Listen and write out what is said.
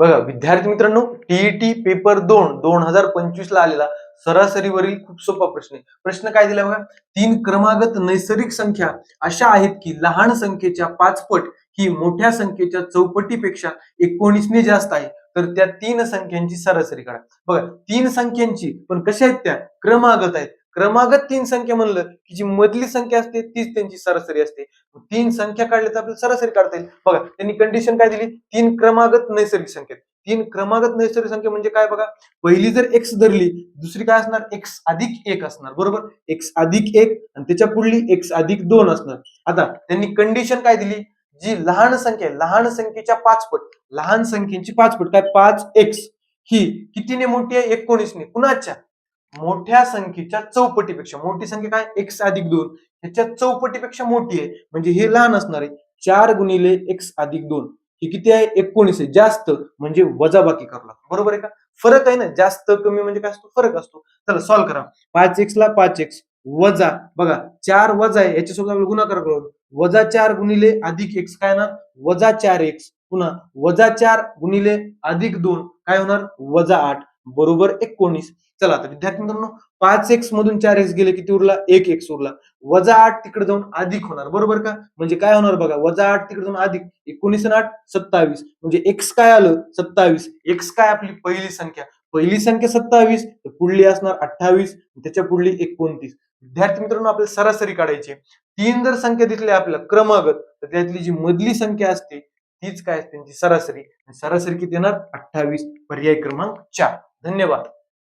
बघा विद्यार्थी मित्रांनो, टीईटी पेपर 2 2025 ला आलेला सरासरीवरील खूप सोपा प्रश्न आहे. प्रश्न काय दिला बघा, 3 क्रमागत नैसर्गिक संख्या अशा आहेत की लहान संख्येच्या 5 पट ही मोठ्या संख्येच्या चौपटीपेक्षा 19 ने जास्त आहे. तर त्या 3 संख्यांची सरासरी काढा. बघा 3 संख्यांची, पण कशा आहेत त्या? क्रमागत आहेत. क्रमागत 3 संख्या म्हणलं की जी मधली संख्या असते तीच त्यांची सरासरी असते. 3 संख्या काढल्या तर आपल्याला सरासरी काढता येईल. बघा त्यांनी कंडिशन काय दिली? 3 क्रमागत नैसर्गिक संख्या. 3 क्रमागत नैसर्गिक संख्या म्हणजे काय बघा, पहिली जर x धरली, दुसरी काय असणार? x अधिक 1 असणार, बरोबर? x अधिक 1 आणि त्याच्या पुढली x अधिक 2 असणार. आता त्यांनी कंडिशन काय दिली? जी लहान संख्या आहे, लहान संख्येच्या 5 पट, लहान संख्येची 5 पट काय? 5x ही कितीने मोठी आहे? 19 ने. कुणाच्या? मोठ्या संख्येच्या चौपटीपेक्षा. मोठी संख्या काय? x अधिक 2 ह्याच्या चौपटीपेक्षा मोठी आहे, म्हणजे हे लहान असणार आहे. 4 गुणिले x अधिक 2 ही किती आहे? 19 आहे. जास्त म्हणजे वजाबाकी करावं लागतं, बरोबर आहे का? फरक आहे ना, जास्त कमी म्हणजे काय असतो? फरक असतो. चला सॉल्व्ह करा. 5x ला 5x वजा, बघा 4 वजा आहे, याच्यासोबत आपल्याला गुणाकार करू. वजा 4 गुणिले अधिक x काय ना? वजा 4x. पुन्हा वजा 4 गुणिले अधिक 2 काय होणार? वजा 8 बरोबर 19. चला आता विद्यार्थी मित्रांनो, 5x मधून 4x गेले, किती उरला? 1x उरला. वजा 8 तिकडे जाऊन अधिक होणार, बरोबर का? म्हणजे काय होणार बघा, वजा 8 तिकडे जाऊन अधिक, 19 आणि 8 27. म्हणजे x काय आलं? 27. x काय? आपली पहिली संख्या. पहिली संख्या 27, पुढली असणार 28, त्याच्या पुढली 29. विद्यार्थी मित्रांनो, आपल्याला सरासरी काढायची. 3 जर संख्या दिसल्या आपल्याला क्रमागत, तर त्यातली जी मधली संख्या असते तीच काय असते? त्यांची सरासरी. सरासरी किती येणार? 28. पर्याय क्रमांक 4. धन्यवाद.